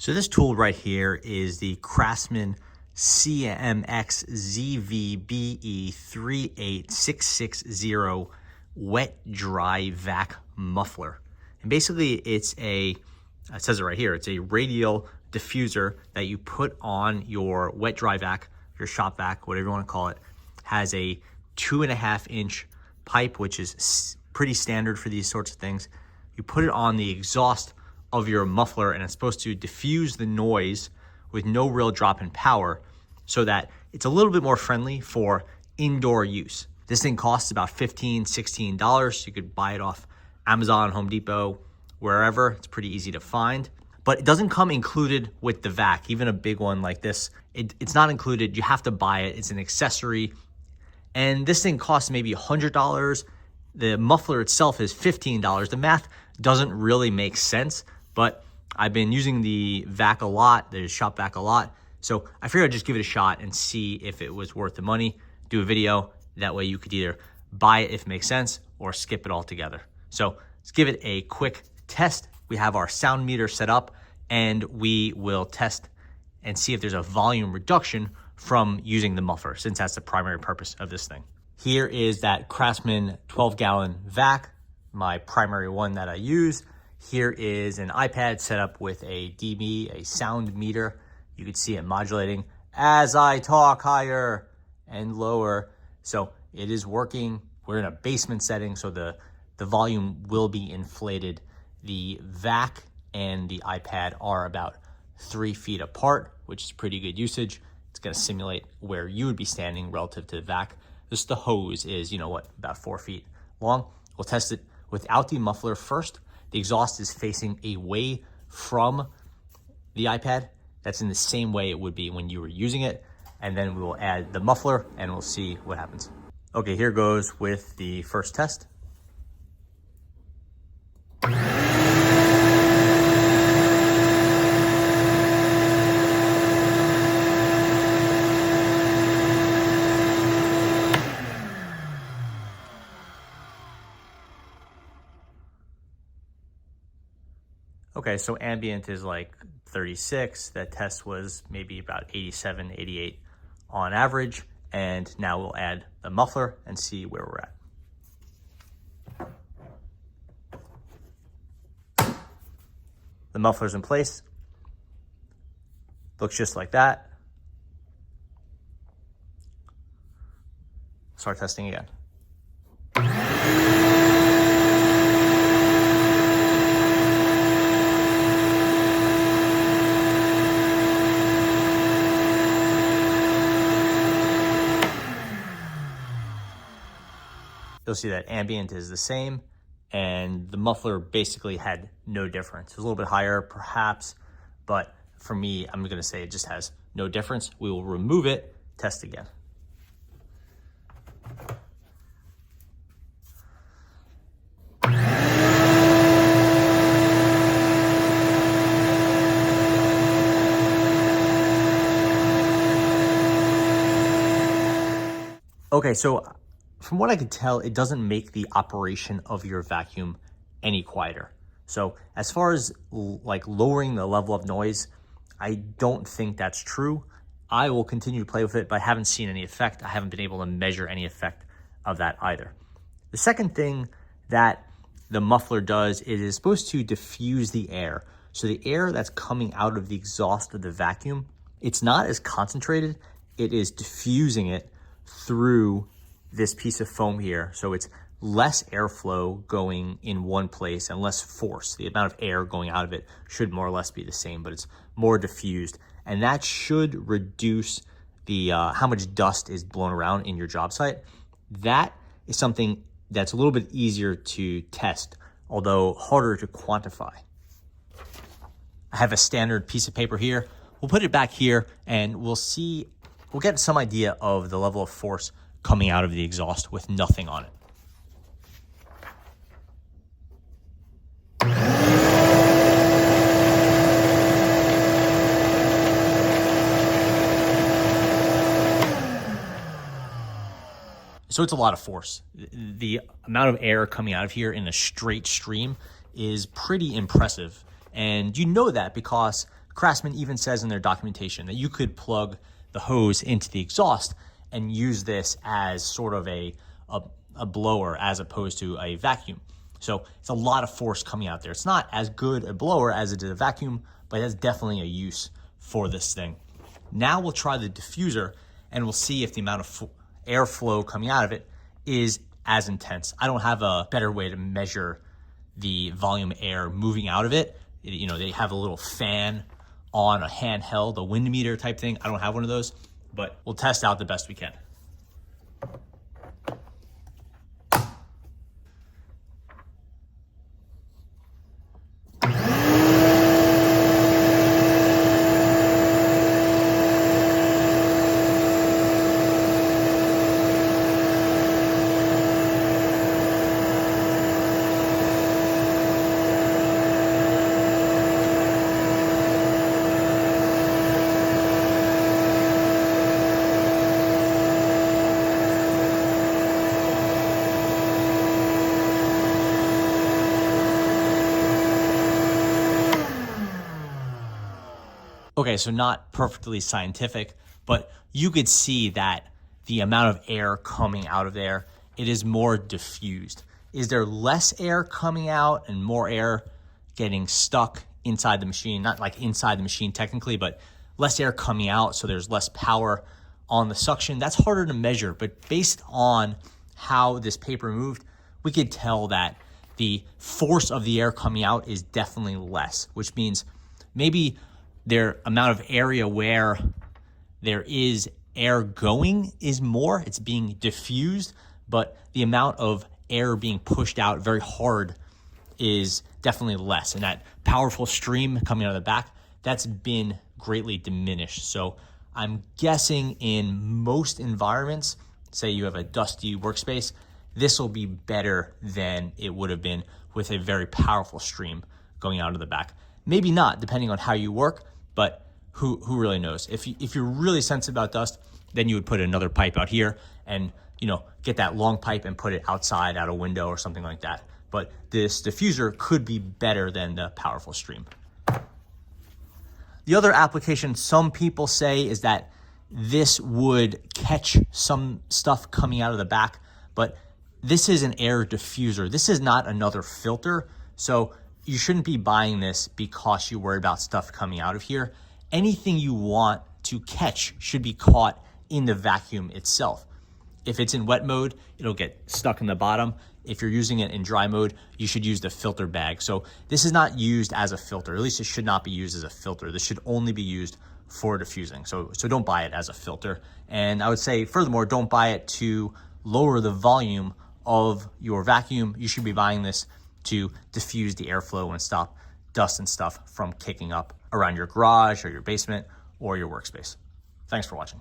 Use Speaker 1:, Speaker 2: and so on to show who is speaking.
Speaker 1: So this tool right here is the Craftsman CMX ZVBE38660 wet dry vac muffler. And basically it says it right here, it's a radial diffuser that you put on your wet dry vac, your Shopvac, whatever you want to call it. Has a 2.5 inch pipe, which is pretty standard for these sorts of things. You put it on the exhaust of your muffler and it's supposed to diffuse the noise with no real drop in power so that it's a little bit more friendly for indoor use. This thing costs about $15, $16. You could buy it off Amazon, Home Depot, wherever. It's pretty easy to find. But it doesn't come included with the vac. Even a big one like this, it's not included. You have to buy it. It's an accessory. And this thing costs maybe $100. The muffler itself is $15. The math doesn't really make sense, but I've been using the vac a lot, the Shopvac a lot. So I figured I'd just give it a shot and see if it was worth the money, do a video. That way you could either buy it if it makes sense or skip it altogether. So let's give it a quick test. We have our sound meter set up and we will test and see if there's a volume reduction from using the muffler, since that's the primary purpose of this thing. Here is that Craftsman 12-gallon vac, my primary one that I use. Here is an iPad set up with a dB, a sound meter. You can see it modulating as I talk higher and lower. So it is working. We're in a basement setting, so the volume will be inflated. The vac and the iPad are about 3 feet apart, which is pretty good usage. It's gonna simulate where you would be standing relative to the vac. Just the hose is, about 4 feet long. We'll test it without the muffler first. The exhaust is facing away from the iPad. That's in the same way it would be when you were using it. And then we will add the muffler and we'll see what happens. Okay, here goes with the first test. Okay, so ambient is like 36. That test was maybe about 87, 88 on average. And now we'll add the muffler and see where we're at. The muffler's in place. Looks just like that. Start testing again. You'll see that ambient is the same and the muffler basically had no difference. It was a little bit higher perhaps, but for me, I'm gonna say it just has no difference. We will remove it, test again. Okay, so from what I could tell, it doesn't make the operation of your vacuum any quieter. So as far as like lowering the level of noise, I don't think that's true. I will continue to play with it, but I haven't seen any effect. I haven't been able to measure any effect of that either. The second thing that the muffler does is it's supposed to diffuse the air. So the air that's coming out of the exhaust of the vacuum, it's not as concentrated. It is diffusing it through this piece of foam here. So it's less airflow going in one place and less force. The amount of air going out of it should more or less be the same, but it's more diffused. And that should reduce the how much dust is blown around in your job site. That is something that's a little bit easier to test, although harder to quantify. I have a standard piece of paper here. We'll put it back here and we'll get some idea of the level of force coming out of the exhaust with nothing on it. So it's a lot of force. The amount of air coming out of here in a straight stream is pretty impressive. And you know that because Craftsman even says in their documentation that you could plug the hose into the exhaust and use this as sort of a blower as opposed to a vacuum. So it's a lot of force coming out there. It's not as good a blower as it is a vacuum, but it has definitely a use for this thing. Now we'll try the diffuser and we'll see if the amount of airflow coming out of it is as intense. I don't have a better way to measure the volume air moving out of it. You know, they have a little fan on a handheld, a wind meter type thing. I don't have one of those, but we'll test out the best we can. Okay, so not perfectly scientific, but you could see that the amount of air coming out of there, it is more diffused. Is there less air coming out and more air getting stuck inside the machine? Not like inside the machine technically, but less air coming out, so there's less power on the suction. That's harder to measure, but based on how this paper moved, we could tell that the force of the air coming out is definitely less, which means maybe their amount of area where there is air going is more, it's being diffused, but the amount of air being pushed out very hard is definitely less. And that powerful stream coming out of the back, that's been greatly diminished. So I'm guessing in most environments, say you have a dusty workspace, this will be better than it would have been with a very powerful stream going out of the back. Maybe not, depending on how you work, but who really knows? If you're really sensitive about dust, then you would put another pipe out here and, you know, get that long pipe and put it outside out a window or something like that. But this diffuser could be better than the powerful stream. The other application some people say is that this would catch some stuff coming out of the back, but this is an air diffuser. This is not another filter. So you shouldn't be buying this because you worry about stuff coming out of here. Anything you want to catch should be caught in the vacuum itself. If it's in wet mode, it'll get stuck in the bottom. If you're using it in dry mode, you should use the filter bag. So this is not used as a filter. At least it should not be used as a filter. This should only be used for diffusing. So don't buy it as a filter. And I would say, furthermore, don't buy it to lower the volume of your vacuum. You should be buying this to diffuse the airflow and stop dust and stuff from kicking up around your garage or your basement or your workspace. Thanks for watching.